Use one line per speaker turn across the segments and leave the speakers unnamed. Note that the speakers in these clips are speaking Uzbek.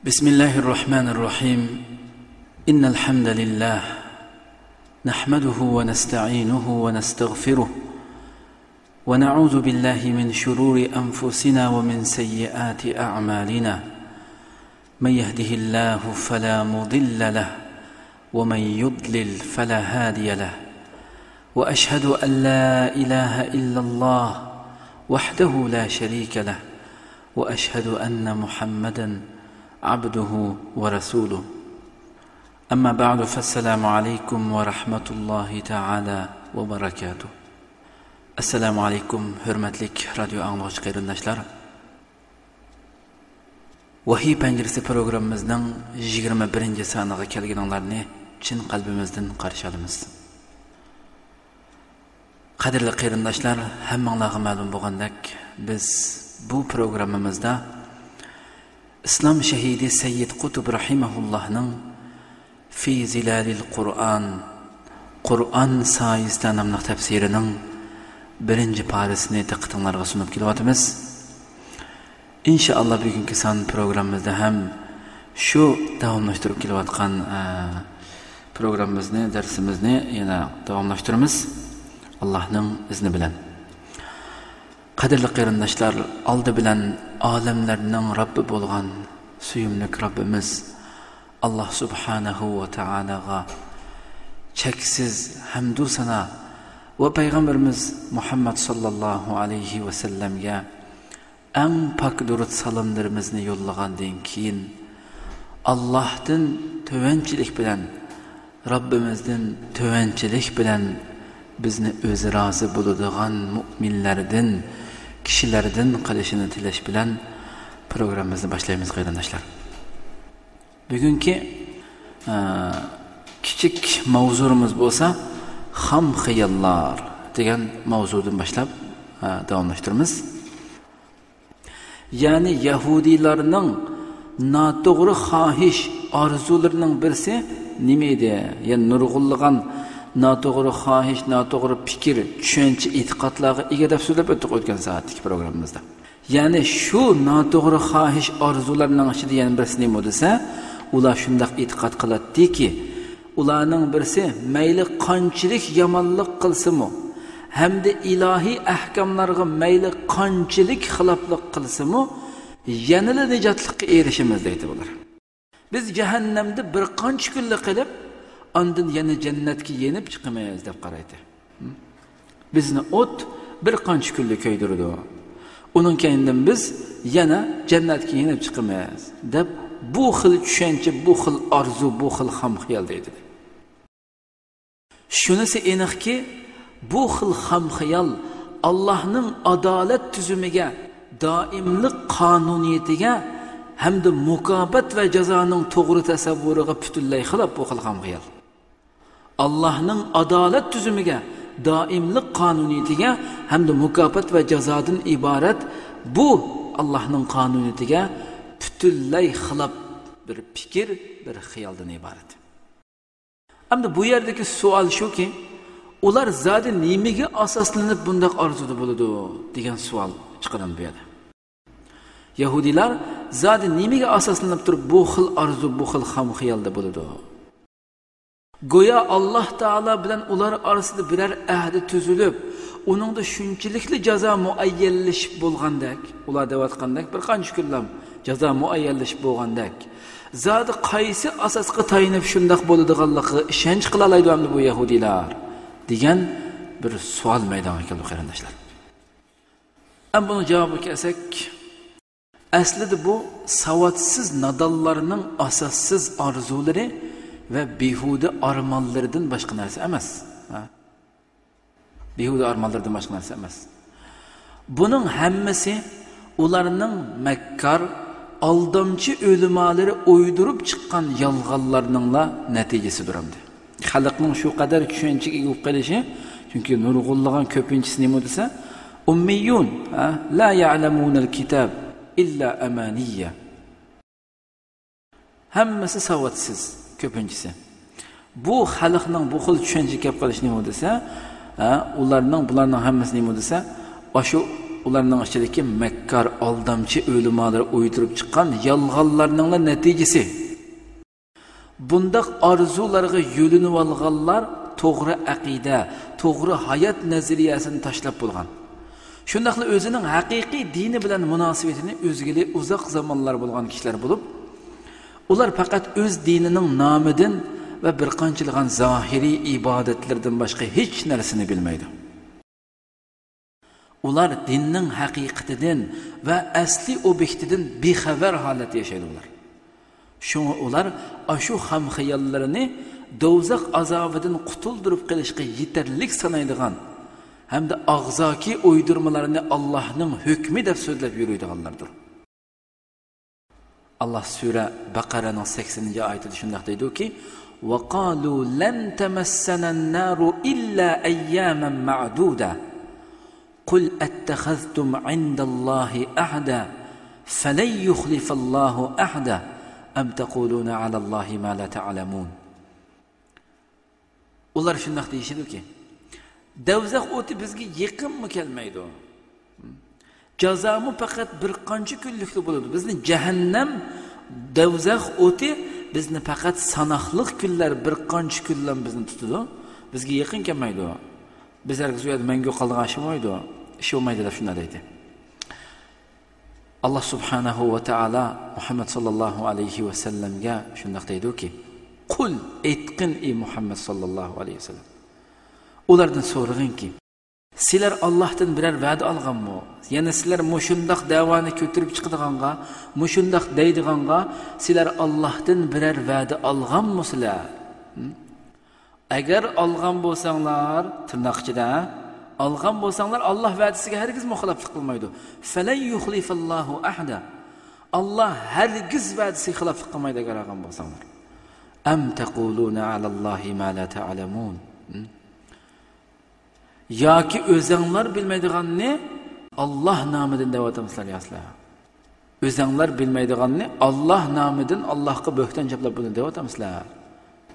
بسم الله الرحمن الرحيم إن الحمد لله نحمده ونستعينه ونستغفره ونعوذ بالله من شرور أنفسنا ومن سيئات أعمالنا من يهده الله فلا مضل له ومن يضلل فلا هادي له وأشهد أن لا إله إلا الله وحده لا شريك له وأشهد أن محمدا عبده ورسوله أما بعد فالسلام عليكم ورحمة الله تعالى وبركاته. Assalamu alaykum hurmatlik radio anglovchi qarindoshlar. Vahiy panjirasi programmamizning 21-soniga kelganinglarni chin qalbimizdan qarshi olamiz. Qadrli qarindoshlar, hammanglarga ma'lum bo'lgandek, biz bu programmamizda Islom shahidi Sayyid Qutb rahimahullohning Fi Zilalil Qur'on soyasida nomli tafsirining birinchi parisini diqqatingizga sunib kelyapmiz. Inshaalloh bugungi son programmamizda ham shu davomlashtirib kelayotgan programmamizni, darsimizni yana davomlashtiramiz Allohning izni bilan. Qadrli qarindoshlar, oldi bilan olamlarning Robbi bo'lgan suyumli Robbimiz Alloh subhanahu va taolaga cheksiz hamd va sano va payg'ambarimiz Muhammad sallallohu alayhi va sallamga eng pok durud salomlarimizni yo'llagandan keyin Allohdan tovanchilik bilan, Robbimizdan tovanchilik bilan bizni o'zi rozi bo'ladigan mu'minlardan, kishilardan qilishini tilash bilan programmamizni boshlaymiz qarindoshlar. Bugungi kichik mavzuimiz bo'lsa ham xiyollar degan mavzudan boshlab davomlashtiramiz. Ya'ni yahudiylarning noto'g'ri xohish orzularining birisi nima edi? Ya'ni nurg'unlagan noto'g'ri xohish, noto'g'ri fikr, tushuncha, e'tiqodlarga ega deb so'zlab o'tgan soatdagi programmamizda. Ya'ni shu noto'g'ri xohish orzularining ichida yana birisi nima desa, ular shunday e'tiqod qiladiki, ularning birisi mayli qanchalik yomonlik qilsa-mu, hamda ilohiy ahkomlarga mayli qanchalik xiloflik qilsa-mu, yanada nijotlikka erishamiz deydi ular. Biz jahannamda bir qancha kunlik qilib, ondan yana jannatga yenib chiqamaymiz deb qaraydi. Bizni o't bir qancha kunlik ko'ydirdi. Uning keyindan biz yana jannatga yenib chiqamaymiz deb bu xil tushuncha, bu xil orzu, bu xil xomxiyol deydi. Shunisi aniqki, bu xil xomxiyol Allohning adolat tuzumiga, doimlik qonuniyatiga hamda mukofot va jazoning to'g'ri tasavvuriga butunlay xilof bu xil xomxiyol. Allohning adolat tuzumiga, doimlik qonuniyatiga hamda mukofot va jazodan iborat bu Allohning qonuniyatiga butunlay xilof bir fikr, bir xiyoldan iborat. Hamda bu yerdagi savol shuki, ular zodi nimaga asoslanib bunday orzuda bo'ladi degan savol chiqadi bu yerda. Yahudiylar zodi nimaga asoslanib turib bu xil orzu, bu xil xomxiyolda bo'ladi? Go'yo Alloh taolo bilan ular orasida biror ahdi tuzilib, uningda shunchilikli jazo muayyanlashib bo'lgandek, ular deyotgandek bir qancha kunlar jazo muayyanlashib bo'lgandek, zodi qaysi asosga tayinib shunday bo'ladiganligiga ishonch qila oladi bu yahudiylar degan bir savol maydoniga keldi qarindoshlar. Ammo buni javobiga kelsak, aslida bu savodsiz nadonlarning asossiz orzulari va behuda armonlaridan boshqa narsa emas. Behuda armonlardan boshqa narsa emas. Buning hammasi ularning makkar, aldamchi o'limalari o'ydirib chiqqan yolg'onlarningla natijasidir hamda. Xalqning shu qadar tushunchaga ega qilishi, chunki nurg'unlagan ko'pinchisi nima desa, ummiyun, la ya'lamunal kitab illa amaniya. Hammasi savodsiz ko'pinchisi. Bu xalqning bu xil tushunchaga kelib qolish nima desa, bularning hammasi nima desa, shu ularning ichidagi makkar aldamchi o'limalar o'ydirib chiqqan yolg'onlarning natijasi. Bundaq orzularga yo'linib olganlar to'g'ri aqida, to'g'ri hayot nazariyasini tashlab bo'lgan. Shundaqla o'zining haqiqiy dini bilan munosabatini o'zgili uzoq zamonlar bo'lgan kishilar bo'lib, ular faqat o'z dinining nomidan va bir qanchilgan zohiriy ibodatlardan boshqa hech narsani bilmaydi. Ular dinning haqiqatidan va asli obyektidan bexabar holatda yashaydilar. Shunga ular ashu ham xiyollarini do'zax azobidan qutuldirib qilishga yetarlik sanaydigan hamda og'zoki o'ydirmalarni Allohning hukmi deb so'zlab yuradiganlardir. Allah sura Baqaraning 80-oyatida shunday deydi-ki: "Va qalu lan tamassana an-naru illa ayyaman ma'duda. Qul attakhadhtum 'indallahi ahda falan yukhlifallahu ahda am taquluna 'ala Allahi ma la ta'lamun." Ular shunday deyishadi-ki, Davzax o'ti bizga yaqinmi kelmaydi. Jazomi faqat bir qancha kunlikda bo'ladi. Bizni jahannam davzax o'ti bizni faqat sanoqliq kunlar, bir qancha kunlar bizni tutadi. Bizga yaqin kelmaydi. Bizlarga so'yadi, menga qolgan ish bo'lmaydi. Ish bo'lmaydi deb shunday deydi. Alloh subhanahu va taolo Muhammad sallallohu alayhi va sallamga shunday deydi-ki: "Qul aytqin ey Muhammad sallallohu alayhi va sallam. Ulardan so'rag'inki, sizlar Allohdan biror va'da olganmi? Yana sizlar mushundaq davoni ko'tarib chiqadiganqa, mushundaq deydiganqa sizlar Allohdan biror va'da olganmisizlar? Agar olgan bo'lsanglar, tirnoqchida olgan bo'lsanglar, Alloh va'dasiga hargiz muxoliflik qilmaydi. Falan yuxlifallohu ahda. Alloh hargiz va'dasiga xiloflik qilmaydi agar olgan bo'lsanglar. Am taquluna alallohi ma la ta'lamun. Yoki o'zinglar bilmaydiganni Alloh nomidan devatamsizlar yaslar. O'zinglar bilmaydiganni Alloh nomidan Allohga bo'xton gaplab buni devatamsizlar.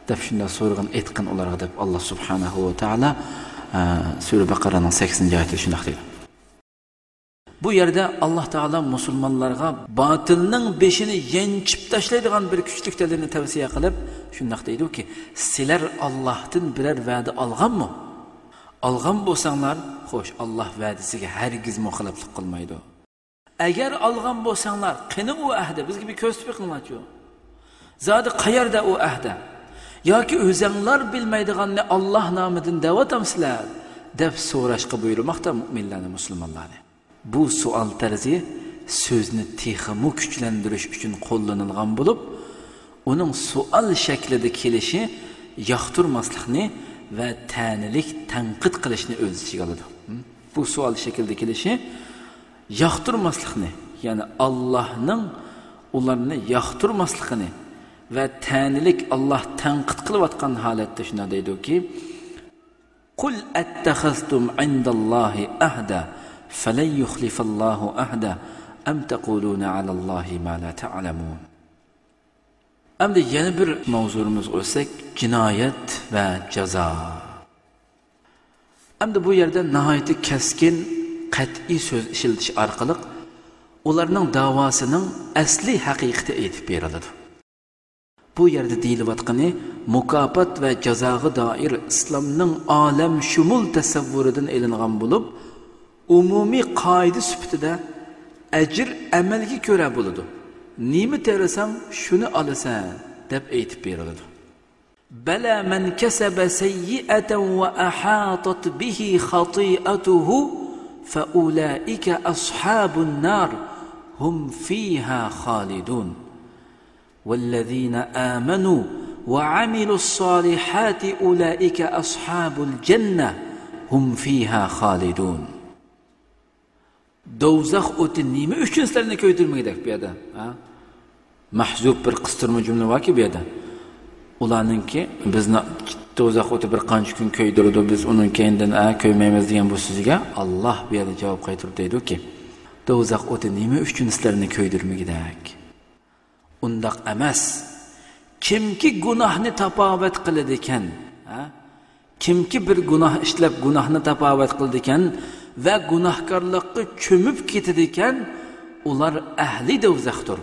Deb shunday so'rag'in aytqin ularga deb Alloh subhanahu va taolo sura Baqaraning 80-oyatida shunday deydi. Bu yerda Alloh taolo musulmonlarga botilning beshini yenchib tashlaydigan bir kuchlik dalilni tavsiya qilib shunday deydi-ki, sizlar Allohdan biror va'da olganmi? Olgan bo'lsanglar, xo'sh, Alloh va'dasiga hargiz muxoliflik qilmaydi. Agar olgan bo'lsanglar, qani u ahda bizga bir ko'rsatib qilinglar-chi. Zodi qayerda u ahda? Yoki o'zinglar bilmaydiganni Alloh nomidan da'vatamsizlar deb so'rashga buyurmoqda mu'minlarni, musulmonlarni. Bu savol tarzi so'zni texmu kuchlantirish uchun qo'llanilgan bo'lib, uning savol shaklida kelishi yoqtirmaslikni va ta'nilik tanqid qilishni o'z ichiga oladi. Bu savol shaklida kelishi yoqtirmaslikni, ya'ni Allohning ularni yoqtirmasligini va ta'nilik Alloh tanqid qilayotgan holatda shunday deydi-ki: "Qul attakhaztum 'indallohi ahda falan yukhlifallohu ahda am taquluna 'ala Allohi ma la ta'lamun." Endi yana bir mavzuyimiz olsak, jinoyat va jazo. Endi bu yerda nihoyatda keskin, qat'iy so'z ishiltish orqali ularning davosining asli haqiqati aytib beriladi. Bu yerda deyilayotgani mukofot va jazoga doir islomning olam shumul tasavvuridan elingan bo'lib, umumiy qoida sifatida ajr amalga ko'ra bo'ladi. Nima terasang shuni olasan deb aytib beriladi. Bala man kasaba sayyi'atan va ahatat bihi khati'atuhu fa ulaika ashabun nar hum fiha khalidun. والذين آمنوا وعملوا الصالحات أولئك أصحاب الجنة هم فيها خالدون. Do'zax o'ti nima uchun sizlarni ko'ydirmaydi bu yerda? Mahzub bir qistirma jumla borki bu yerda. Ularningki bizni do'zax o'ti bir qancha kun ko'ydirdi, biz uning keyindan ko'ymaymiz degan bu so'ziga Alloh bu yerda javob qaytarib deydi-ki, do'zax o'ti nima uchun sizlarni ko'ydirmaydi? Undaq emas. Kimki gunohni tapovat qiladi ekan, kimki bir gunoh ishlab gunohni tapovat qildi ekan, va gunohkorlikqa cho'mib ketadi ekan, ular ahli do'zaxdir.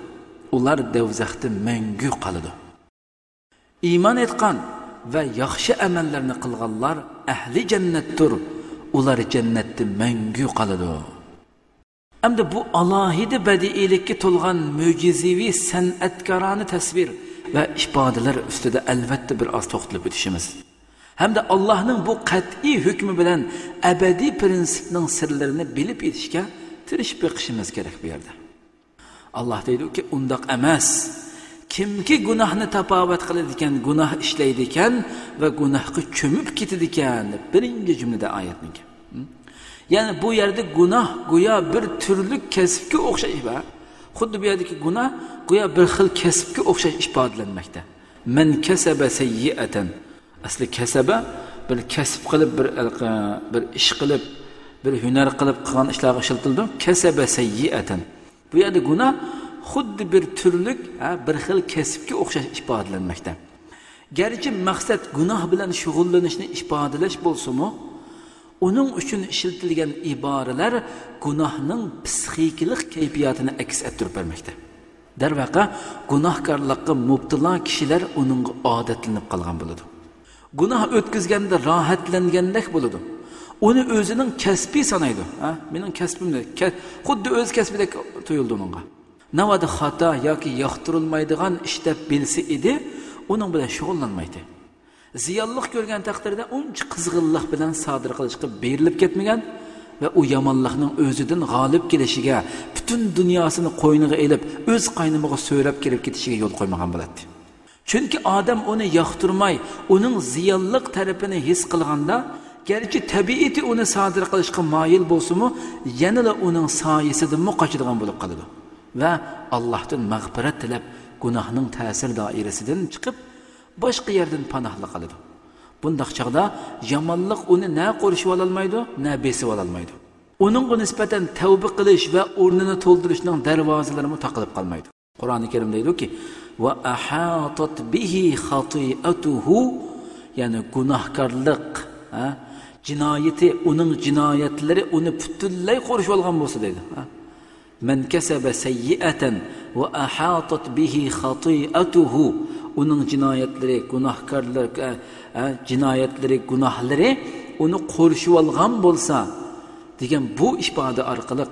Ular do'zaxda mangu qoladi. Iymon etgan va yaxshi amallarni qilganlar ahli jannatdir. Ular jannatda mangu qoladi. Hamda bu alohida badiiylikka to'lgan mo'jizaviy san'atkorona tasvir va ifodalar ustida albatta bir oz to'xtalib o'tishimiz. Hamda Allohning bu qat'iy hukmi bilan abadiy prinsipning sirlarini bilib yetishga tirishib beqishimiz kerak bu yerda. Allah deydi-ki, undaq emas. Kimki gunohni tapovat qiladi ekan, gunoh ishlaydi ekan va gunohga cho'mib ketadi ekan, birinchi jumlada oyatning. Ya'ni bu yerda gunoh go'yo bir turli kasbga o'xshash va xuddi bu yerdagi gunoh go'yo bir xil kasbga o'xshash ifodalanmoqda. Man kasaba sayyi'atan. Asli kasaba bir kasb qilib, bir ish qilib, bir hunar qilib qilgan ishlarga ishlatildi. Kasaba sayyi'atan. Bu yerda gunoh xuddi bir turlik, bir xil kasbga o'xshash ifodalanmoqda. Garchi maqsad gunoh bilan shug'ullanishni ifodalash bo'lsa-mu, uning uchun ishlatilgan iboralar gunohning psixikalik kayfiyatini aks ettirib bermoqda. Darvaqa gunohkorlikqa mubtalo kishilar uning odatlanib qolgan bo'ladi. Gunoh o'tkazganda rohatlangandek bo'ladi. Uni o'zining kasbi sanaydi. Mening kasbimda, xuddi o'z kasbidek tuyuldi uningga. Navada xato yoki yoqtirilmaydigan ish deb bilsa edi, uning bilan shug'ullanmaydi. Ziyonlik ko'rgan taqdirda uncha qizg'inlik bilan sodir qilishga berilib ketmagan va u yomonlikning o'zidan g'olib kelishiga, butun dunyosini qo'yniga elib, o'z qaynimiga so'rab kelib ketishiga yo'l qo'ymagan bo'ladi. Chunki odam uni yoqtirmay, uning ziyonlik tarafini his qilganda, garchi tabiati uni sodir qilishga moyil bo'lsa-mu, yanada uning soyasidan qochadigan bo'lib qoladi va Allohdan mag'firat tilab, gunohning ta'sir doirasidan chiqib, boshqa yerdan panohlik qiladi. Bundaq chaqda yomonlik uni na qo'rishib ololmaydi, na besib ololmaydi. Uningga nisbatan tavba qilish va o'rnini to'ldirishning darvozalari taqilib qolmaydi. Qur'oni Karim deydi-ki: "Va ahatat bihi khati'atuhu", ya'ni gunohkorlik, jinoyati, uning jinoyatlari uni butunlay qo'rishib olgan bo'lsa deydi. Man kasaba sayyi'atan va ahatat bihi khati'atuhu, uning jinoyatlari, gunohkorlik, jinoyatlari, gunohlari uni qo'rishib olgan bo'lsa degan bu ifoda orqali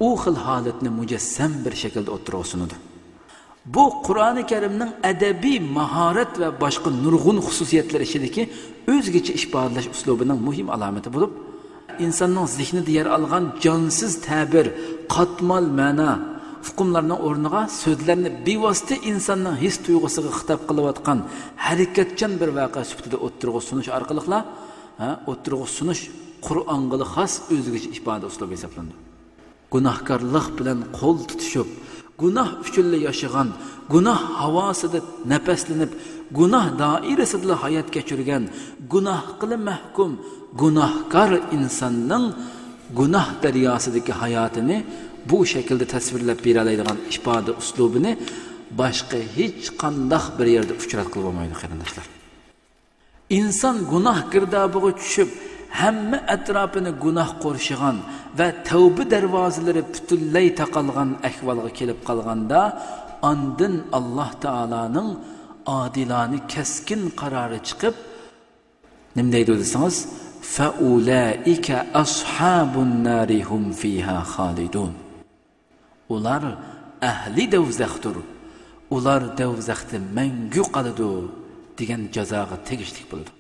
u xil holatni mujassam bir shaklda o'tirib sunadi. Bu Qur'oni Karimning adabiy mahorat va boshqa nurg'un xususiyatlari ichidagi o'zgacha ifodalash uslubining muhim alomati bo'lib, insonning zehnida yer olgan jonsiz ta'bir, qatmal ma'no hukmlarning o'rniga so'zlarni bevosita insonning his tuyg'usiga xitob qilayotgan harakatchan bir voqea sifatida o'ttirg'i sunish orqali o'ttirg'i sunish Qur'onga xos o'zgacha ifoda uslubi hisoblanadi. Gunohkorlik bilan qo'l tutishib, gunoh uchun yashagan, gunoh havosida nafaslanib, gunoh doirasida hayot kechirgan, gunoh qilib mahkum, gunohkor insonning gunoh daryosidagi hayotini bu shaklda tasvirlab bera oladigan ifoda uslubini boshqa hech qanday bir yerda uchratib bo'lmaydi qarindoshlar. Inson gunoh girdobiga tushib, hamma atrofini gunoh qo'rshigan va tavba darvozalari butunlay taqalgan ahvolga kelib qolganda, ondan Alloh taolaning odilona keskin qarori chiqib, nima deydi desangiz, fa ulaika ashabun nari hum fiha khalidun. Ular ahli do'zaxdir. Ular do'zaxda mangu qoladi degan jazoga tegishli bo'ladi.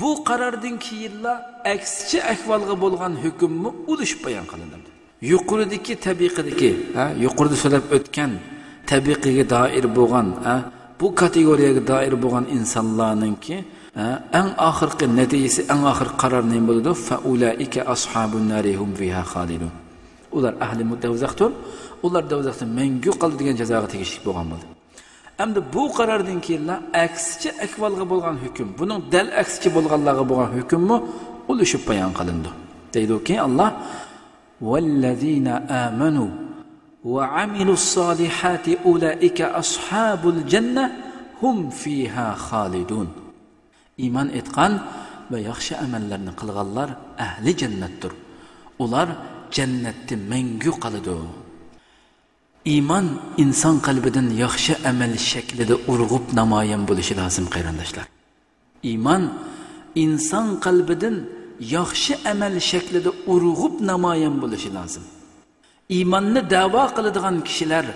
Bu qarordan keyinla aksicha ahvolga bo'lgan hukmni ulashib bayon qilindi. Yuqoridagi tabiqidagi, yuqorida so'rab o'tgan tabiqiga doir bo'lgan, bu kategoriyaga doir bo'lgan insonlarningki eng oxirgi natijasi, eng oxirgi qaror nima bo'ladi? Fa ulaika ashabun nari hum fiha khalidun. Ular ahli do'zaxdir. Ular do'zaxda mangu qoladi degan jazoga tegishli bo'lgan bo'ldi. Hamda bu qarordan keyin aksicha ahvolga bo'lgan hukm, buning dal aksicha bo'lganlarga bo'lgan hukmmi ulashib bayon qilindi. Deydi-ki Alloh: "Vallazina amanu va amilus solihati ulaika ashabul jannah hum fiha khalidun." Iymon etgan va yaxshi amallarni qilganlar ahli jannatdir. ular jannatda mangu qoladi. Iymon inson qalbidan yaxshi amal shaklida urg'ub namoyon bo'lishi lozim qarindoshlar. Iymon inson qalbidan yaxshi amal shaklida urg'ub namoyon bo'lishi lozim. Iymonni da'vo qiladigan kishilar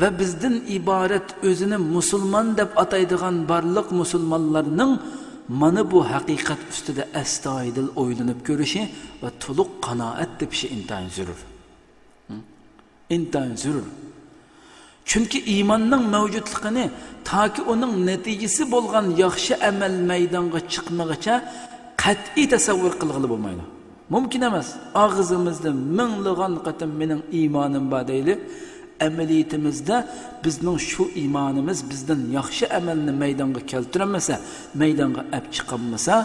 va bizdan iborat o'zini musulmon deb ataydigan barliq musulmonlarning mana bu haqiqat ustida astoydil o'ylanib ko'rishi va to'liq qanoat tepishi intayin zarur. Intayin zarur. Chunki iymonning mavjudligini toki uning natijasi bo'lgan yaxshi amal maydonga chiqmaguncha qat'iy tasavvur qilg'ili bo'lmaydi. Mumkin emas. Og'zimizda minglagan qatam mening iymonim bor deyli, amaliyatimizda bizning shu iymonimiz bizdan yaxshi amalni maydonga keltirmasa, maydonga olib chiqolmasa,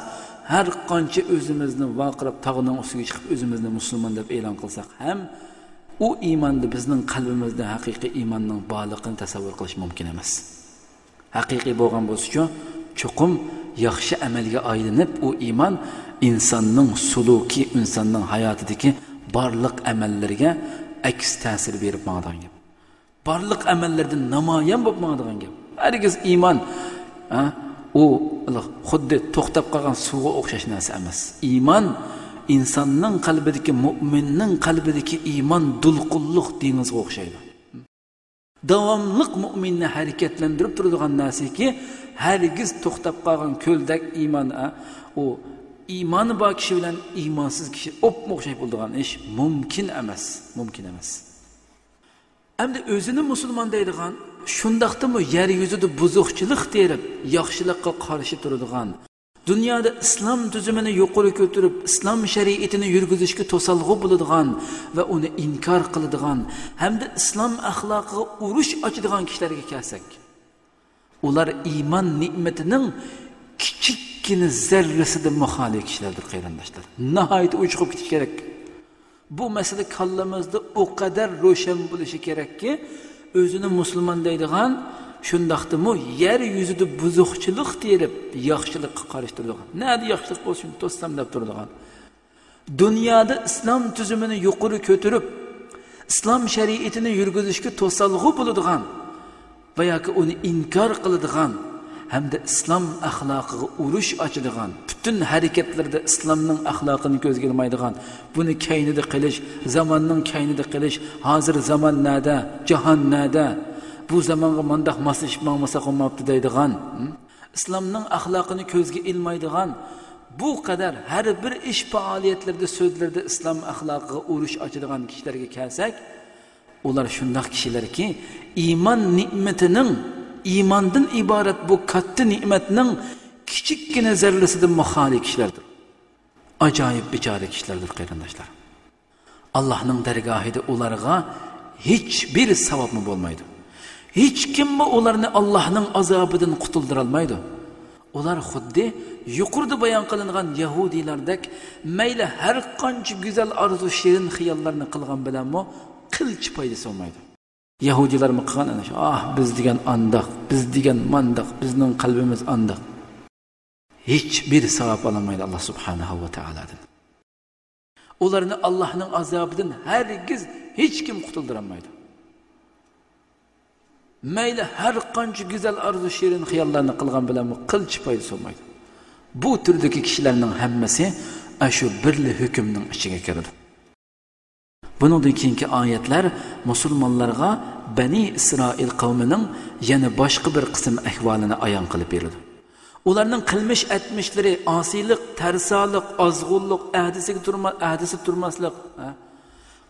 har qancha o'zimizni vaqirab tog'ning ustiga chiqib o'zimizni musulmon deb e'lon qilsak ham u iymonni bizning qalbimizda haqiqiy iymonning borligini tasavvur qilish mumkin emas. Haqiqiy bo'lgan bo'lsa-chi, cho'qim yaxshi amalga aylanib u iymon insonning suluki, insonning hayotidagi barliq amallariga aks ta'sir berib maqdan gap. Barliq amallardan namoyon bo'lib maqdan gap. Hargiz iymon u xuddi to'xtab qolgan suvga o'xshash narsa emas. Iymon insonning qalbidagi, mu'minning qalbidagi iymon dulqulluq dengizga o'xshaydi. Davomliq mu'minni harakatlantirib turadigan narsaki, hargiz to'xtab qolgan ko'ldak iymon u iymoni bor kishi bilan iymonsiz kishi o'xshayib bo'ladigan ish mumkin emas, mumkin emas. Endi o'zini musulmon deydigan, shundaqdimi yer yuzida buzuqchilik terib, yaxshilikqa qarshi turadigan, dunyoda islom tuzumini yuqori ko'tarib, islom shariatini yurgizishga to'salg'u bo'ladigan va uni inkor qiladigan, hamda islom axloqiga urush ochadigan kishilarga kelsak, ular iymon ne'matining kichikkina zarrasida muxolif kishilardir qarindoshlar. Nihoyat o'chqib ketish kerak. Bu masala kallamizda o qadar ro'shan bo'lishi kerakki, o'zini musulmon deydigan, shundaqdimi yer yuzida buzuqchilik terib, yaxshilikqa qarshi turadigan. Nada yaxshilik bo'lsin, to'stam deb turadigan. Dunyoda islom tuzumini yuqori ko'tarib, islom shariatini yurgizishga to'salg'u bo'ladigan va yoki uni inkor qiladigan hamda islom axloqiga urush ochadigan, butun harakatlarda islomning axloqini ko'zga ilmaydigan, buni kaynida qilish, zamonning kaynida qilish, hozir zamon nada, jahon nada, bu zamonga mandaq moslashib maqmasa qolmabdi deydigan, islomning axloqini ko'zga ilmaydigan, bu qadar har bir ish faoliyatlarda, so'zlarda islom axloqiga urush ochadigan kishilarga kelsak, ular shundaq kishilarki, iymon ne'matining, iymondan iborat bu katta ne'matning kichikkina zarrasidan muxolif kishilardir. Ajoyib bechora kishilardir qarindoshlar. Allohning dargohida ularga hech bir savob bo'lmaydi. Hech kim ularni Allohning azobidan qutuldira olmaydi. Ular xuddi yuqorida bayon qilingan yahudilardek mayli har qancha go'zal orzu, shirin xiyollarni qilgan bilanmi qilch foydasi olmaydi. Yahudilar mı qilgan ana shu, biz degan andoq, biz degan mandoq, bizning qalbimiz andoq. Hech bir savob olmaydi Alloh subhanahu va taoladan. Ularni Allohning azobidan hargiz hech kim qutuldira olmaydi. Mayli har qancha go'zal orzu, shirin xiyollarni qilgan bilanmi qilch foydasi olmaydi. Bu turdagi kishilarning hammasi shu birli hukmning ichiga kiradi. Bundan keyingi oyatlar musulmonlarga Bani Isroil qavmining yana boshqa bir qism ahvolini ayon qilib beradi. Ularning qilmish etmishlari, osiylik, tarsolik, ozg'unlik, ahdisi turmaslik,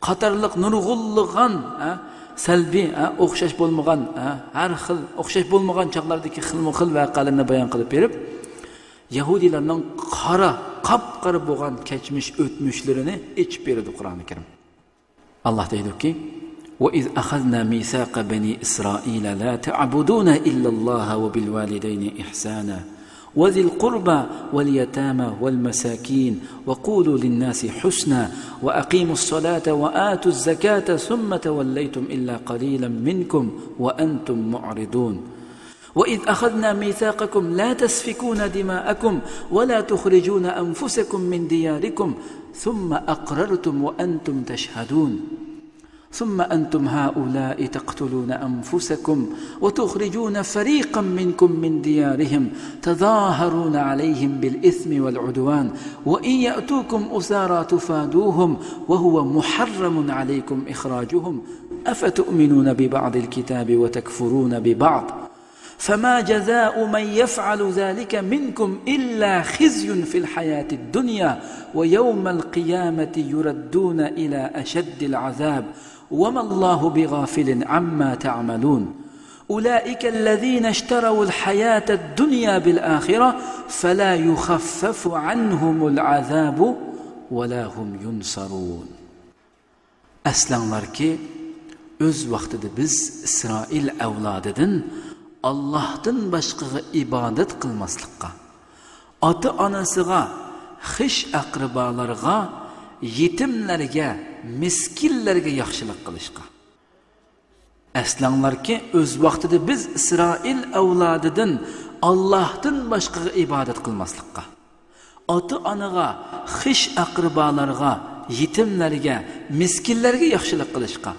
qatorliq nurg'unlig'an, salbiy, o'xshash bo'lmagan, har xil o'xshash bo'lmagan chaqlardagi xilma-xil voqealarni bayon qilib berib, Yahudilarning qop-qora bo'lgan kechmish o'tmishlarini ichib beradi Qur'oni Karim. Allah deydi-ki: "Wa iz akhadna mithaqa bani Isroila la ta'buduna illa Alloha wa bil walidayni ihsana wa zil qurba wal yatama wal masakin wa qulu lin nasi husna wa aqimus salata wa atuz zakata thumma tawallaytum illa qalilan minkum wa antum mu'ridun." وإذ أخذنا ميثاقكم لا تسفكون دماءكم ولا تخرجون أنفسكم من دياركم ثم أقررتم وأنتم تشهدون ثم أنتم هؤلاء تقتلون أنفسكم وتخرجون فريقا منكم من ديارهم تظاهرون عليهم بالإثم والعدوان وإن يأتوكم أسارى تفادوهم وهو محرم عليكم إخراجهم أفتؤمنون ببعض الكتاب وتكفرون ببعض فما جزاء من يفعل ذلك منكم إلا خزي في الحياة الدنيا ويوم القيامة يردون إلى أشد العذاب وما الله بغافل عما تعملون أولئك الذين اشتروا الحياة الدنيا بالآخرة فلا يخفف عنهم العذاب ولا هم ينصرون. Aslanlar ki öz vaqtida biz İsrail avlodidan Allah'tan başqaga ibadet qilmaslikqa, ota onasiga, xish aqribolarga, yetimlarga, miskinlarga yaxshilik qilishqa. Aslanlarki o'z vaqtida biz İsrail avlodidan Allah'tan başqaga ibadet qilmaslikqa, ota onaga, xish aqribolarga, yetimlarga, miskinlarga yaxshilik qilishqa,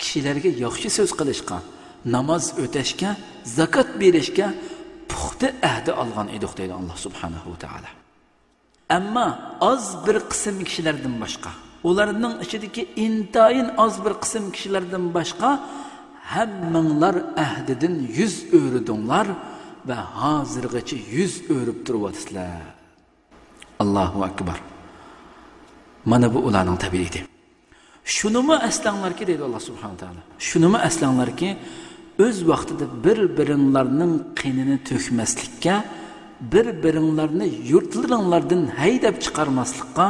kishilarga yaxshi so'z qilishqa, namoz o'tashga, zakot berishga puxta ahdi olgan edik deydi Alloh subhanahu va taolo. Ammo az bir qism kishilardan boshqa, ularning ichidagi intayin az bir qism kishilardan boshqa hammanglar ahdidan yuz o'ridinglar va hozirgacha yuz o'rib turyapsizlar. Allohu akbar. Mana bu ularning tabiati. Shunimi aslanlarki deydi Alloh subhanahu va taolo. Shunimi aslanlarki öz vaqtida bir-biringlarning qinini to'kmaslikka, bir-biringlarni yurtlaringlardan haydab chiqarmaslikqa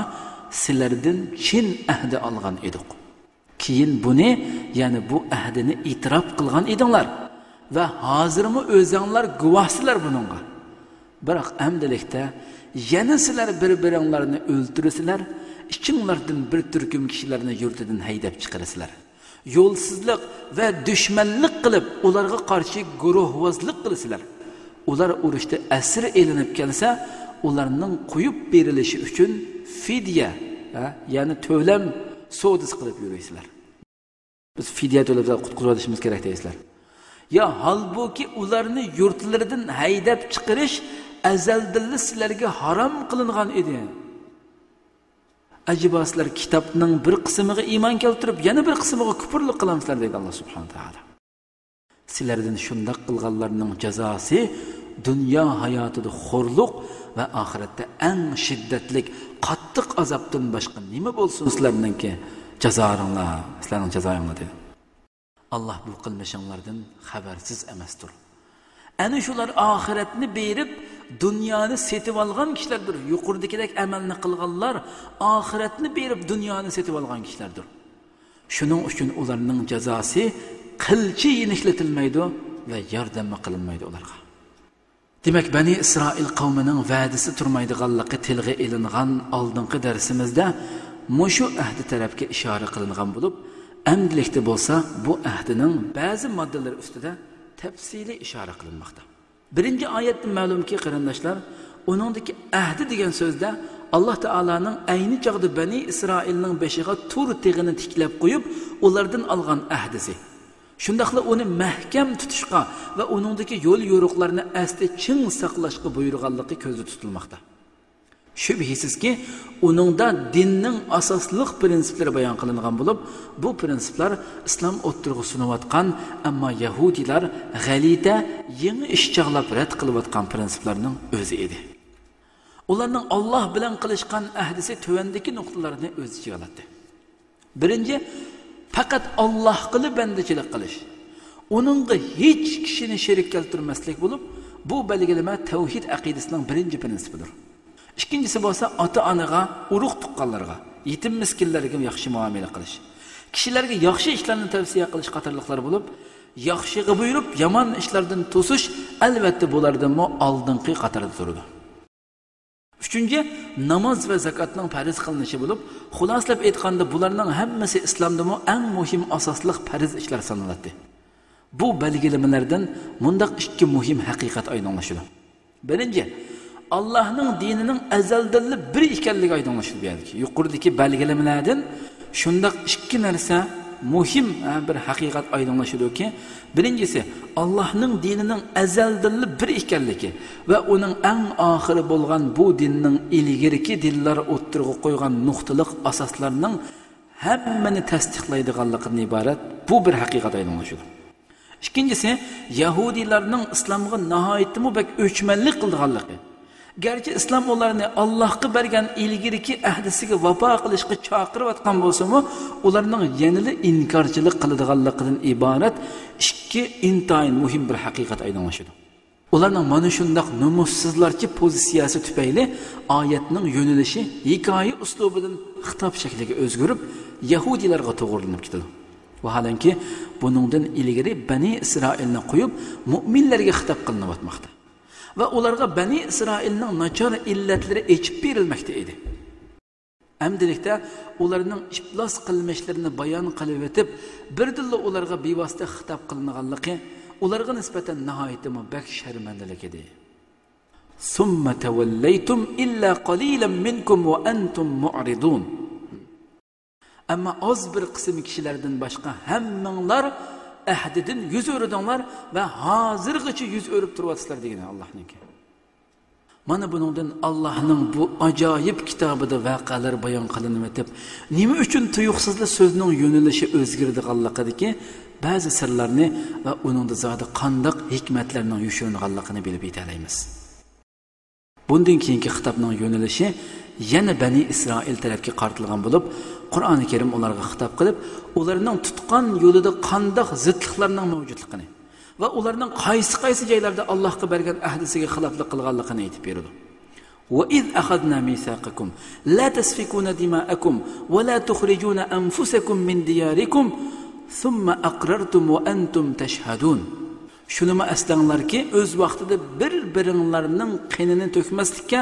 sizlardan chin ahdi olgan edik. Keyin buni, ya'ni bu ahdini e'tirof qilgan edinglar va hozirmi o'zinglar guvohsizlar buningga. Biroq amdilikda yana sizlar bir-biringlarni o'ldirsizlar, ichinglardan bir turkum kishilarni yurtidan haydab chiqarsizlar. Yo'lsizlik va dushmanlik qilib, ularga qarshi guruhvozlik qilasizlar. Ular urushda asir elinib kelsa, ularning qo'yib berilishi uchun fidya, ya'ni to'lam savdosi qilib yuraysizlar. Biz fidya to'lab qutqarib olishimiz kerak deysizlar. Ya halbuki ularni yurtlaridan haydab chiqarish azaldan sizlarga harom qilingan edi. Acaba sizlar kitobning bir qismiga iymon keltirib, yana bir qismiga kufrlik qilamsizlar deydi Alloh subhanahu va taolo. Sizlardan shunday qilganlarning jazosi dunyo hayotida xo'rlik va oxiratda eng shiddatli qattiq azobdan boshqa nima bo'lsin sizlarningki jazoringlar, sizlarning jazoinglar dedi. Alloh bu qilmishinglardan xabarsiz emasdir. Ana shular oxiratni berib, dunyoni setib olgan kishilardir. Yuqoridagidek amalni qilganlar oxiratni berib, dunyoni setib olgan kishilardir. Shuning uchun ularning jazosi qilchi yenishlatilmaydi va yordam qilinmaydi ularga. Demak, Bani Isroil qavmining va'dasi turmaydiganligi tilga ilingan oldingi darsimizda mushu ahdi tarafga ishora qilingan bo'lib, amdilikda bo'lsa bu ahdining ba'zi moddalari ustida tafsili ishora qilinmoqda. Birinchi oyatdan ma'lumki, qarindoshlar, uningdagi ahdi degan so'zda Alloh taolaning ayni chog'da Bani Isroilning beshiga tur tig'ini tiklab qo'yib, ulardan olgan ahdisi. Shundaqla uni mahkam tutishga va uningdagi yo'l yo'riqlarni asli chin saqlashga buyurganligi ko'zda tutilmoqda. Shubhisizki, uningda dinning asosliq prinsiplari bayon qilingan bo'lib, bu prinsiplar islom o'ttirg'i sunayotgan, ammo yahudilar g'alita, yangi ishchaqlab rad qilayotgan prinsiplarning o'zi edi. Ularning Alloh bilan qilishgan ahdisi tuvandagi nuqtalarni o'z ichiga oladi. Birinchi, faqat Alloh qilib bandachilik qilish. Uningga hech kishini sherik keltirmaslik bo'lib, bu belgilama tavhid aqidasining birinchi prinsipidir. İkincisi bo'lsa ota-onaga, urug' tuqqanlarga, yetim miskinlarga yaxshi muomala qilish. Kishilarga yaxshi ishlarni tavsiya qilish qatorliqlar bo'lib, yaxshiga buyurib, yomon ishlardan to'sish albatta bulardanmi oldingi qatorda turadi. Uchinchi, namoz va zakotning farz qilinishi bo'lib, xulosalab aytganda bularning hammasi islomdagi eng muhim asosli farz ishlar sanaladi. Bu belgilamalardan mundaq ikki muhim haqiqat aydınlaşıdı. Birinci, Allah'ın dininin ezelden bir ekanligi aydınlaşıdı. Yuqoridagi belgilamalardan shundaq ikki narsa muhim bir haqiqat aydınlaşıdı ki, birincisi Allah'ın dininin ezelden bir ekanligi ve onun en ahiri bo'lgan bu dinning ilgirki dinlar o'ttirg'i qo'ygan nuqtaliq asoslarning hammani tasdiqlaydiganligidan iborat bu bir haqiqat aydınlaşıdı. İkincisi, Yahudilarning islomga nihoyatda bek o'chmanlik qilganligi. Gerçi İslam onlarni Allohga bergan ilgirki ahdisiga vafo qilishga chaqirayotgan bo'lsa-mu, ularning yanili inkorchilik qiladiganligidan iborat ikki intayin muhim bir haqiqat aydınlaşıdı. Ularning mana shundaq numussizlarcha pozitsiyasi tufayli oyatning yo'nalishi hikoya uslubidan xitob shakliga o'zgarib, Yahudilarga to'g'rilanib ketadi. Vaholanki buningdan ilgari Bani İsrailni qo'yib, mu'minlarga xitob qilinmoqda. Ve ularga Bani İsrailning nachar illatlari echib berilmoqda edi. Amdilikda ularning iflos qilmishlarini bayon qilib o'tib, birdilla ularga bevosita xitob qilinganligi ularga nisbatan nihoyatda bak sharmandalik edi. Summa tawallaytum illa qalilan minkum wa antum mu'ridun. Ama az bir qism kishilardan boshqa hammanglar ahdidan yüz o'rdinglar ve hozirgacha yüz o'rib turibsizlar degan Allohniki. Mana buningdan Allohning bu ajoyib kitobida voqealar bayon qilinib o'tib, nima uchun tuyuqsizlik so'zining yo'nalishi o'zgardiganligidagi ba'zi sirlarni va uningda zodi qandoq hikmatlarning yushiringanligini bilib yetalaymiz. Bundan keyingi xitobning yo'nalishi yana Bani İsrail tarafga qartilgan bo'lib, Qur'oni Karim ularga xitob qilib, ularning tutgan yo'lida qandoq zidliklarning mavjudligini va ularning qaysi joylarda Allohga bergan ahdisiga xiloflik qilganligini aytib berdi. Wa iz akhadna mithaqakum la tasfikuna dima'akum wa la tukhrijuna anfusakum min diyarikum thumma aqrartum wa antum tashhadun. Şunuma eslanglarki, öz vaqtida bir-biringlarning qinini to'kmaslikka,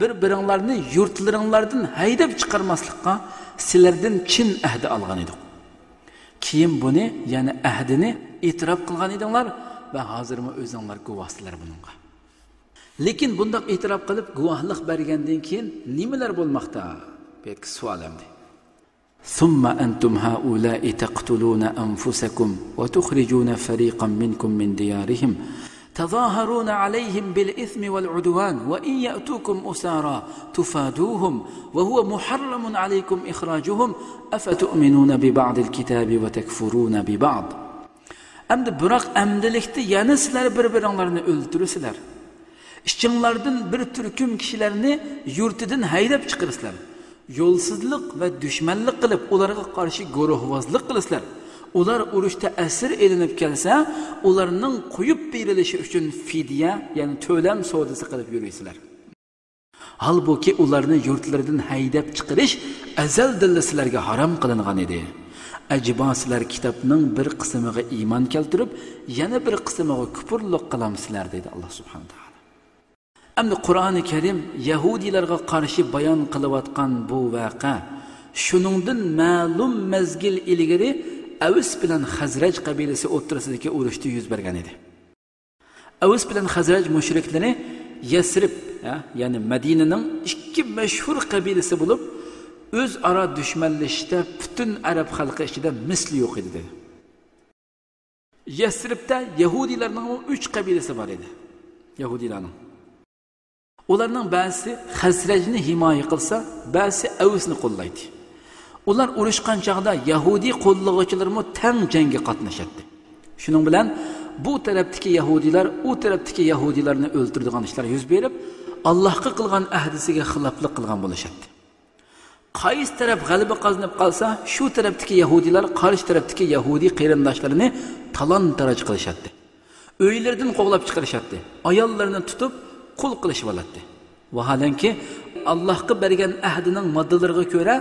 bir-biringlarni yurtlaringlardan haydab chiqarmaslikka sizlardan chin ahdi olgan edik. Keyin buni, ya'ni ahdini e'tirof qilgan edinglar va hozirmi o'zinglar guvohsizlar buningga. Lekin bundoq e'tirof qilib guvohlik bergandan keyin nimalar bo'lmoqda? Belki savol hamdi. ثم أنتم هؤلاء تقتلون أنفسكم وتخرجون فريقا منكم من ديارهم تظاهرون عليهم بالإثم والعدوان وإن يأتوكم أسارى تفادوهم وهو محرم عليكم إخراجهم أفتؤمنون ببعض الكتاب وتكفرون ببعض. Endi biroq amdilikda yana sizlar bir-biringlarni o'ldirsizlar. İşçilardan bir turkum kishilarni yurtidan haydab chiqarsizlar. Yo'lsizlik ve düşmanlik qilib ularga qarshi guruhvozlik qilasizlar. Ular urushda asir elinib kelsa, ularning qo'yib berilishi uchun fidya, ya'ni to'lam savdosi qilib yuraysizlar. Halbuki ularni yurtlaridan haydab chiqarish azaldan sizlarga harom qilingan edi. Ajibo sizlar kitobning bir qismiga iymon keltirib, yana bir qismiga kufrlik qilamsizlar dedi Alloh subhanahu va taolo. Endi Qur'oni Karim Yahudilarga qarshi bayon qilayotgan bu voqea shuningdan ma'lum mezgil ilgari Avs bilan Xazraj qabilasi o'rtasidagi urushda yuz bergan edi. Avs bilan Xazraj mushriklari Yasrib, ya'ni Madinaning ikki mashhur qabilasi bo'lib, o'zaro dushmanlashishda butun arab xalqi ichida misli yo'q edi dedi. Yasribda Yahudilarning 3 qabilasi bor edi. Yahudilarning ularning ba'zi Xazrajni himoya qilsa, ba'zi Avsni qo'llaydi. Ular urushgan chaqda Yahudi qo'llovchilarmi tang jangga qatnashadi. Shuning bilan bu tarafdagi Yahudilar u tarafdagi Yahudilarni o'ldiradigan ishlar yuz berib, Allohga qilgan ahdisiga xiloflik qilgan bo'lishadi. Qaysi taraf g'alaba qozonib qolsa, shu tarafdagi Yahudilar qarshi tarafdagi Yahudi qarindoshlarini talon-taroj qilishadi. Uylardan qo'g'lab chiqarishadi. Ayollarini tutib qul qilishib oladi. Vaholanki Allohga bergan ahdining moddalariga ko'ra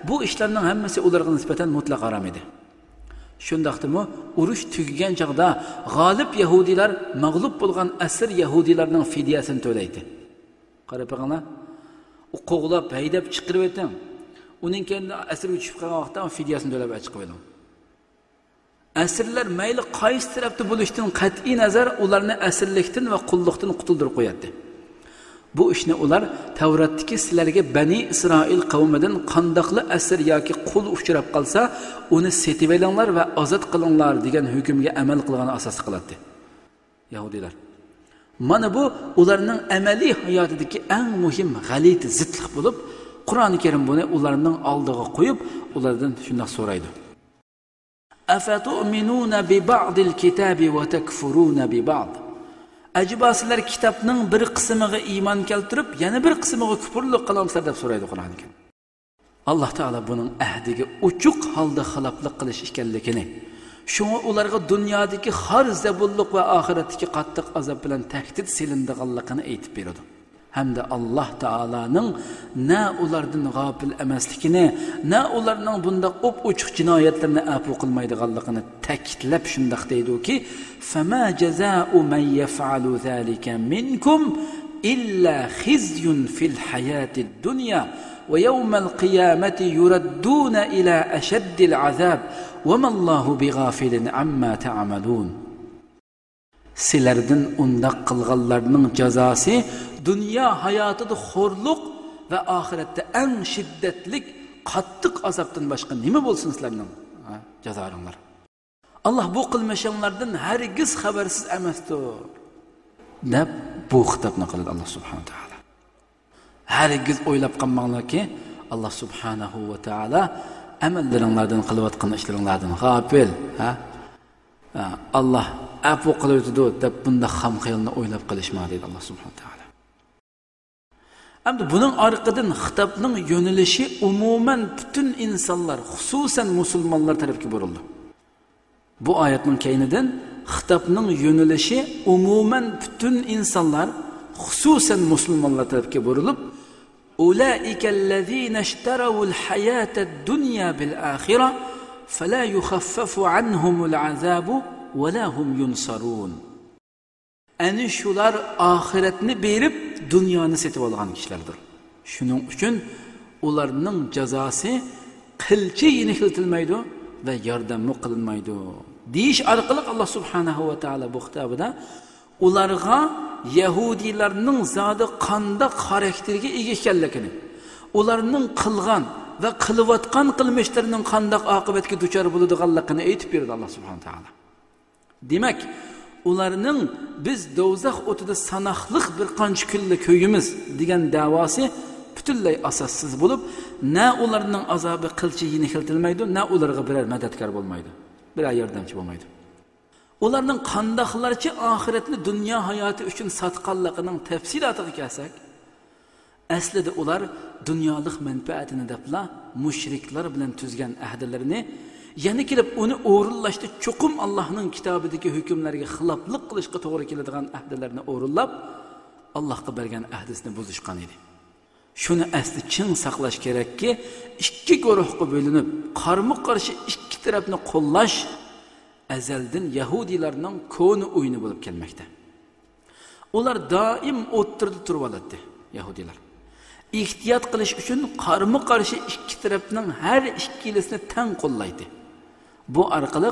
bu ishlarning hammasi ularga nisbatan mutlaq harom edi. Shundaqdimi, urush tugagan chaqda g'olib Yahudilar mag'lub bo'lgan asir Yahudilarning fidyasini to'laydi. Qarab qaranglar. U qo'g'lab haydab chiqarib o'tdim. Uning keyin asirga tushib qolgan vaqtda fidyasini to'lab chiqib qo'ydim. Asirlar mayli qaysi tarafda bo'lishdan qat'iy nazar ularni asirlikdan va qulluqdan qutuldirib qo'yadi. Bu ishni ular Tavratdagi sizlarga Bani Isroil qavmidan qandoqli asir yoki qul uchrab qolsa, uni setib olinglar va ozod qilinglar degan hukmga amal qilgani asos qiladi. Yahudilar. Mana bu ularning amaliy hayotidagi eng muhim g'alit zidlik bo'lib, Qur'oni Karim buni ularning oldiga qo'yib, ulardan shunday so'raydi. Afatu'minuna bi ba'dil kitabi wa takfuruna bi ba'd. Ajiba sizlar kitobning bir qismiga iymon keltirib, yana bir qismiga kufrlik qilamsizlar deb so'raydi Qur'oni Karim. Alloh taolo buning ahdiga uchuq holda xiloflik qilish ekanligini, shunga ularga dunyodagi xor zabulluq va oxiratdagi qattiq azob bilan tahdid silindiganligini aytib beradi. Hamda Alloh taolaning na ulardan g'ofil emasligini, na ularning bunda ochiq jinoyatlarni afu qilmaydiganligini ta'kidlab shunday deydi-ki, "Fama jazaa'u man yaf'alu zalika minkum illa khizyun fil hayatid dunya va yawmal qiyamati yuradduna ila ashaddil azab va mallahu bighafilin amma ta'malun." Sizlardan undaq qilganlarning jazosi dünya hayotida xo'rliq va oxiratda eng shiddatlik qattiq azobdan boshqa nima bo'lsin sizlarning jazoringlar. Alloh bu qilmishinglardan hargiz xabarsiz emasdir deb bu xitobni qiladi Alloh subhanahu va taolo. Hargiz o'ylab qolmanglarki, Alloh subhanahu va taolo amallaringlardan qilayotgan ishlaringlardan g'ofil, Alloh afu qiladi deb bunda ham xayolni o'ylab qilishma deydi Alloh subhanahu va taolo. Hamda buning orqadan xitobning yo'nalishi umuman butun insonlar, xususan musulmonlar tarafga burildi. Bu oyatning keynidan xitobning yo'nalishi umuman butun insonlar, xususan musulmonlar tarafga burilib, "Ulaikallazina ishtarawul hayatad dunya bil akhirah fala yukhaffafu anhumul azabu va la hum yunsarun." Ani shular oxiratni berib dunyoni setib olgan kishilardir. Shuning uchun ularning jazosi qilchi yenitilmaydi va yordam qilinmaydi. Deyish orqali Alloh subhanahu va taolo bu xitobida ularga Yahudilarning zodi qanday xarakterga ega ekanligini, ularning qilgan va qilayotgan qilmishlarining qanday oqibatga duchor bo'ladiganligini aytib berdi Alloh subhanahu va taolo. Demak, ularning biz do'zax o'tida sanoqliq bir qancha kunlik ko'yimiz degan da'vosi butunlay asossiz bo'lib, na ularning azobi qilchi yenitilmaydi, na ularga biror madadkor bo'lmaydi, biror yordamchi bo'lmaydi. Ularning qandoqlarcha oxiratni dunyo hayoti uchun sotganligining tafsilotiga kelsak, aslida ular dunyolik manfaatini debla mushriklar bilan tuzgan ahdlarini yana kelib uni o'rinlashda cho'qim Allohning kitobidagi hukmlarga xiloflik qilishga to'g'ri keladigan ahdlarni o'rinlab Allohga bergan ahdisini buzishgan edi. Shuni asli chin saqlash kerakki, ikki guruhga bo'linib, qarama-qarshi ikki tarafni qo'llash azaldan Yahudilarning ko'ni o'yini bo'lib kelmoqda. Ular doim o'ttirda turib oladi, Yahudilar. Ehtiyot qilish uchun qarama-qarshi ikki tarafning har ikkilisini teng qo'llaydi. Bu orqali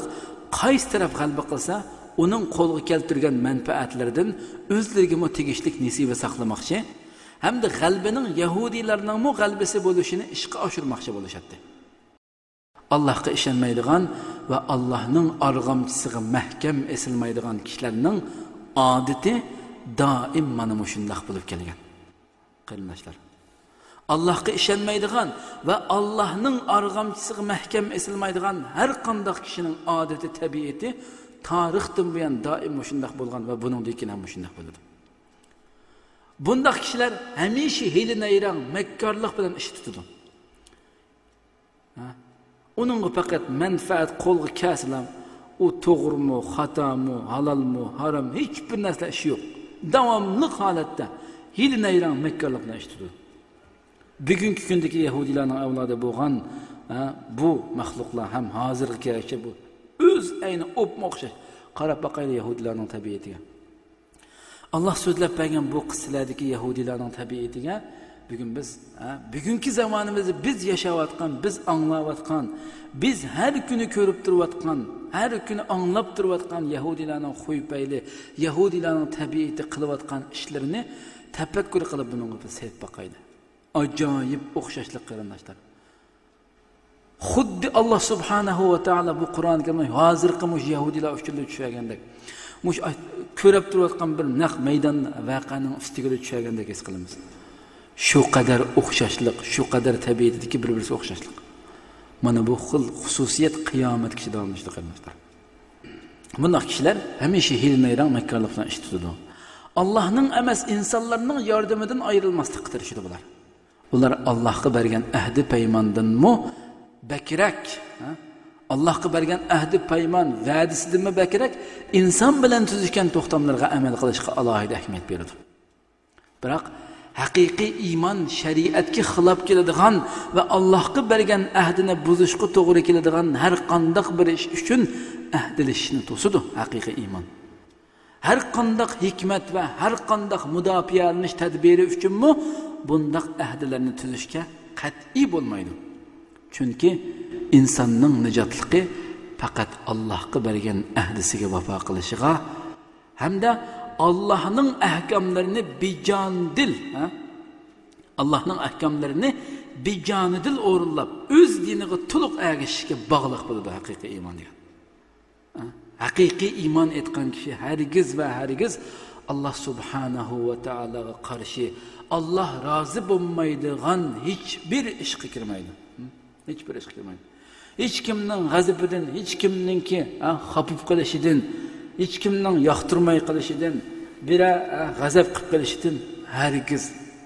qaysi taraf g'alaba qilsa, uning qo'lga keltirgan manfaatlaridan o'zlariga tegishlik nasiba saqlamoqchi, hamda g'albaning Yahudilarning g'albasi bo'lishini ishga oshirmoqchi bo'lishadi. Allohga ishonmaydigan va Allohning arg'amchisiga mahkam esilmaydigan kishilarning odati doim mana shunday bo'lib kelgan. Qarindoshlar, Allohga ishonmaydigan va Allohning arg'amchisiga mahkam esilmaydigan har qanday kishining odati, tabiati tarixdan buyon doim shunday bo'lgan va buningdan keyin ham shunday bo'ladi. Bunday kishilar hamisha hiyla-nayrang, makkorlik bilan ish tutadi. Uningga faqat manfaat qo'lga kelsa, u to'g'rimi, xatomi, halolmi, harom hech bir narsa ish yo'q. Davomli holatda hiyla-nayrang, makkorlik bilan ish tutadi. Bugungi kundagi Yahudilarning avlodi bo'lgan bu maxluqlar ham hozirgacha bu o'z ayni o'pmoqchi. Qarab boqaylik Yahudilarning tabiatiga. Alloh so'zlab bergan bu qissalardagi Yahudilarning tabiatiga Bugün biz, bugünkü zamanımızda biz yaşayotgan, biz anglayotgan, biz her günü ko'rib turayotgan, her günü anglab turayotgan Yahudilarning xuy-payli, Yahudilarning tabiati qilayotgan ishlarini tafakkur qilib bunga biz sevib boqaydi. Ajoyib o'xshashlik qarindoshlar. Xuddi Alloh subhanahu va taolo bu Qur'on karimda hozirgi mush Yahudilar uchun tushagandek, mush ko'rib turayotgan bir naq maydon voqeaning ustiga tushagandek his qilamiz. Shu qadar o'xshashlik, shu qadar tabiatdagi bir-biriga o'xshashlik. Mana bu xil xususiyat qiyomat kishida olishdi qarindoshlar. Bunday kishilar hamisha hil-nayrang makkarlik bilan ish tutadi. Allohning emas, insonlarning yordamidan ayrilmaslikka tirishadi bular. Ular Allohga bergan ahdi paymondan bakrak, Allohga bergan ahdi paymon va'dasidan bakrak inson bilan tuzishgan to'xtamlarga amal qilishga alohida ahamiyat beradi. Biroq haqiqiy iymon shariatga xilof keladigan va Allohga bergan ahdini buzishga to'g'ri keladigan har qanday bir ish uchun ahdilashishni to'sidi haqiqiy iymon. Har qanday hikmat va har qanday mudofialanish tadbiri uchunmi bunday ahdilarni tuzishga qat'iy bo'lmaydi. Chunki insonning nijotligi faqat Allohga bergan ahdisiga vafo qilishiga hamda Allohning ahkomlarini bijonidil, Allohning ahkomlarini bijonidil o'rinlab o'z diniga to'liq ergashishga bog'liq bo'ladi haqiqiy iymon degan. Haqiqiy iymon etgan kishi hargiz va hargiz Alloh subhanahu va taologa qarshi Alloh rozi bo'lmaydigan hech bir ishga kirmaydi. Hech bir ishga kirmaydi. Hech kimning g'azabidan, hech kimningki xafif qilishidan, hech kimning yoqtirmay qilishidan, bira g'azab qilib qilishidan hargiz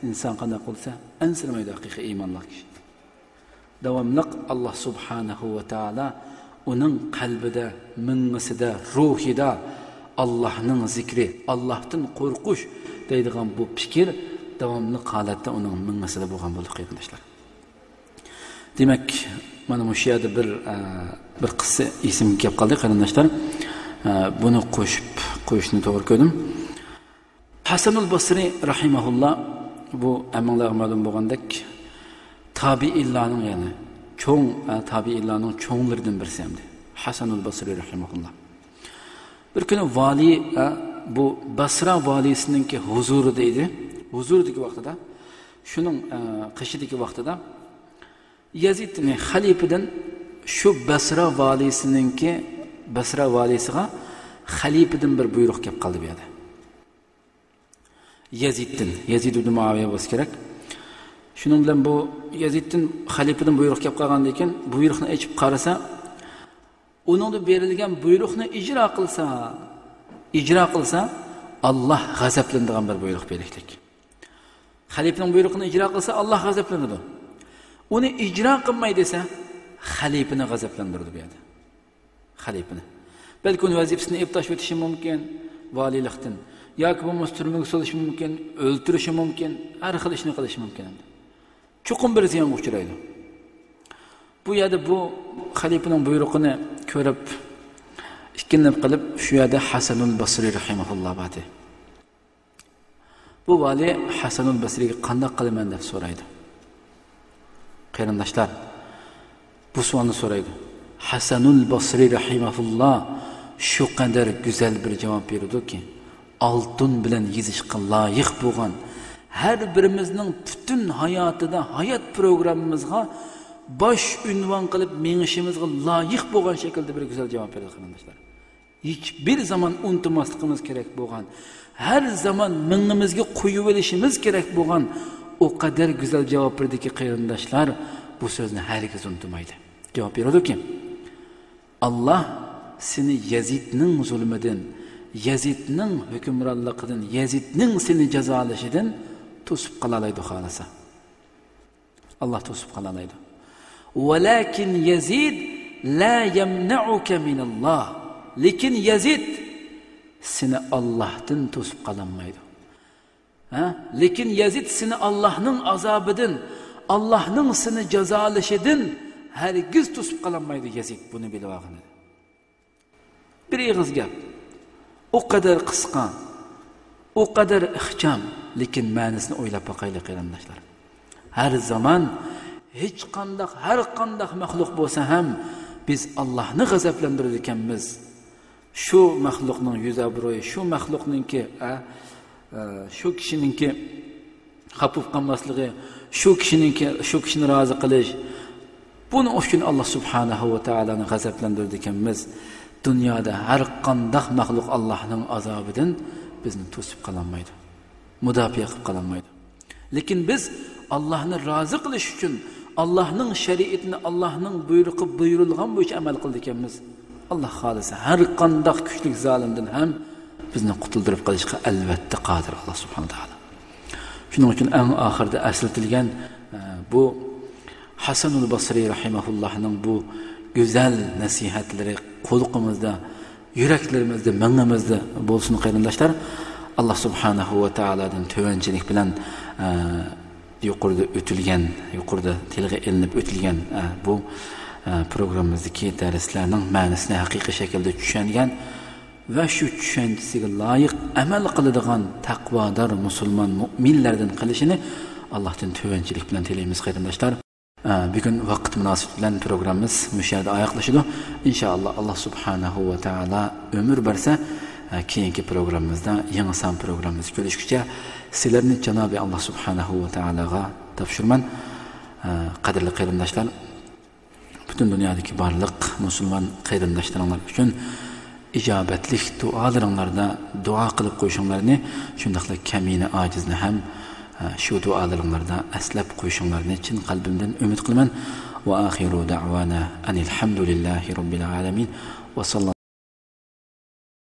inson qanday qilsa, ansirmaydi haqiqiy iymonli kishi. Davomli Alloh subhanahu va taolo uning qalbida, mingisida, ruhida Allohning zikri, Allohdan qo'rqish deydigan bu fikr davomli holatda uning mingisida bo'lgan bo'ldi qarindoshlar. Demak, mana bu yerda bir qissa esimga kelib qoldi qarindoshlar. Buni qo'shishni to'g'ri ko'rdim. Hasanul Basri rahimahulloh bu amanglar ma'lum bo'lgandek tabiinlarning yani cho'ng tabiinlarning cho'nglaridan birisi hamdi. Hasanul Basri rahimahulloh. Bir kuni vali bu Basra valisininki huzurida edi. Huzuridagi vaqtida, shuning qishidagi vaqtida Yazidni xalifadan shu Basra valisininki Basra valisiga xalifadan bir buyruq kelib qoldi bu yerda. Yazid ibn Muaviya bo'lsa kerak. Shuning bilan bu Yaziddan xalifadan buyruq kelib qolgandan keyin buyruqni ochib qarasa, uningda berilgan buyruqni ijro qilsa Alloh g'azablanadigan bir buyruq berdik. Xalifaning buyruqini ijro qilsa Alloh g'azablanadi. Uni ijro qilmay desa xalifani g'azablantirdi bu yerda. Xalifani. Balki uni vazifasini eptash o'tishi mumkin, valilikdan yoki bo'lmasa turmaga solishi mumkin, o'ltirishi mumkin, har xil ishni qilishi mumkin. Chuqur bir ziyonga uchraydi. Bu yerda bu xalifaning buyrug'ini ko'rib ikkinib qilib shu yerda Hasanul Basri rahimahulloh bati. Bu vali Hasanul Basriga qanday qilaman deb so'raydi. Qarindoshlar, bu savolni so'raydi. Hasanul Basri rahimahulloh shu qadar go'zal bir javob berdi-ki, oltin bilan yezishga loyiq bo'lgan har birimizning butun hayotida, hayot programmamizga bosh unvon qilib mengishimizga loyiq bo'lgan shaklda bir go'zal javob berdi qarindoshlar. Hech bir zaman unutmasligimiz kerak bo'lgan, har zaman mingimizga qo'yib olishimiz kerak bo'lgan o qadar go'zal javob berdiki qarindoshlar, bu so'zni hargiz unutmaydi. Javob beradi-ki, Alloh seni Yazidning zulmidan, Yazidning hukmronligidan, Yazidning seni jazolashidan to'sib qolalaydi xolasa. Alloh to'sib qolalaydi. Walakin Yazid la yamna'uka min Allah. Lekin Yazid seni Allohdan to'sib qolmaydi. Lekin Yazid seni Allohning azobidan, Allohning seni jazolashidan hargiz to'sib qolmaydi Yazid, buni bilib olgin. Bir ig'iz gap. O qadar qisqa, o qadar ixcham, lekin ma'nosini o'ylab boqaylik qarindoshlar. Her zaman hiç her qandaq məxluq bolsa ham biz Allah'ını g'azablantirar ekanmiz. Şu məxluqning yuz abro'yi, şu məxluqninki, şu kishininki xafif qolmasligi, şu kishini rozi qilish. Buni uchun Alloh subhanahu va taoloni g'azablantirar ekanmiz. Dunyoda har qandaq məxluq Allohning azobidan bizni to'sib qololmaydi. Mudofiya qilib qololmaydi. Lekin biz Allohni rozi qilish uchun Allohning shariatini, Allohning buyurilgan bo'yicha amal qildik ekanmiz. Allah xolisa har qandaq kuchlik zolimdan ham bizni qutuldirib qolishga albatta qodir Alloh subhanahu va taolo. Shuning uchun eng oxirida aslitilgan bu Hasanul Basri rahimahullohning bu go'zal nasihatlari qo'lqimizda, yuraklarimizda, mangimizda bo'lsin qarindoshlar. Allah subhanahu va taolodan tovanchilik bilan yuqorida tilga ilinib o'tilgan bu programmamizdagi darslarning ma'nosini haqiqiy shaklda tushungan va shu tushunchasiga loyiq amal qiladigan taqvodor musulmon mu'minlardan qilishini Allohdan tovanchilik bilan tilaymiz qarindoshlar. Bugun vaqt munosib bilan programmamiz mushada oyoqlashadi. Inshaalloh Alloh subhanahu va taolo umr bersa keyingi programmamizda yangi son programmamiz ko'rishguncha sizlarni Janobi Alloh subhanahu va taologa topshirman. Qadrli qarindoshlar, butun dunyodagi barliq musulmon qarindoshlaringiz uchun ijobatli duolaringlarda duo qilib qo'yishinglarni, shundaqla kamina ojizni ham shu duolaringlarda aslab qo'yishinglarni chin qalbimdan umid qilaman. Va axiru da'wana anil hamdulillahi robbil alamin. Va